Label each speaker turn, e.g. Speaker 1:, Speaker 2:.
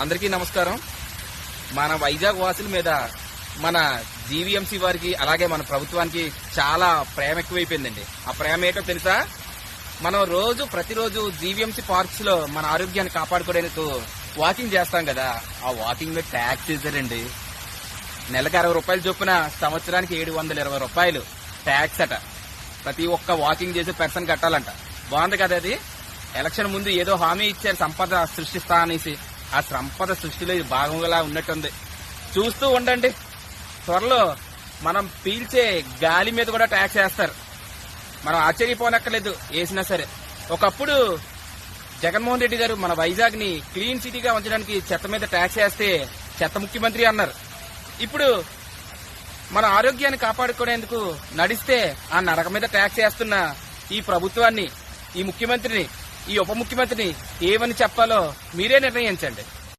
Speaker 1: అందరికీ నమస్కారం. మన వైజాగ్ వాసుల మీద మన జీవీఎంసీ వారికి అలాగే మన ప్రభుత్వానికి చాలా ప్రేమ ఎక్కువైపోయిందండి. ఆ ప్రేమ ఏంటో తెలుసా? మనం ప్రతిరోజు జీవీఎంసీ పార్క్స్ లో మన ఆరోగ్యాన్ని కాపాడుకోవడానికి వాకింగ్ చేస్తాం కదా. ఆ వాకింగ్ మీద ట్యాక్స్ వేసారండి. నెలకు 60 రూపాయలు చొప్పున సంవత్సరానికి 720 రూపాయలు ట్యాక్స్ అట. ప్రతి ఒక్క వాకింగ్ చేసే పర్సన్ కట్టాలంట. బాగుంది కదా అది? ఎలక్షన్ ముందు ఏదో హామీ ఇచ్చారు సంపద సృష్టిస్తా అనేసి. ఆ సంపద సృష్టిలో ఇది భాగంగా ఉన్నట్టుంది. చూస్తూ ఉండండి, త్వరలో మనం పీల్చే గాలి మీద కూడా ట్యాక్స్ వేస్తారు. మనం ఆశ్చర్యపోనక్కర్లేదు వేసినా సరే. ఒకప్పుడు జగన్మోహన్ రెడ్డి గారు మన వైజాగ్ ని క్లీన్ సిటీగా ఉంచడానికి చెత్త మీద ట్యాక్స్ వేస్తే చెత్త ముఖ్యమంత్రి అన్నారు. ఇప్పుడు మన ఆరోగ్యాన్ని కాపాడుకునేందుకు నడిస్తే ఆ నరక మీద ట్యాక్స్ వేస్తున్న ఈ ప్రభుత్వాన్ని, ఈ ముఖ్యమంత్రిని, ఈ ఉప ముఖ్యమంత్రిని ఏమని చెప్పాలో మీరే నిర్ణయించండి.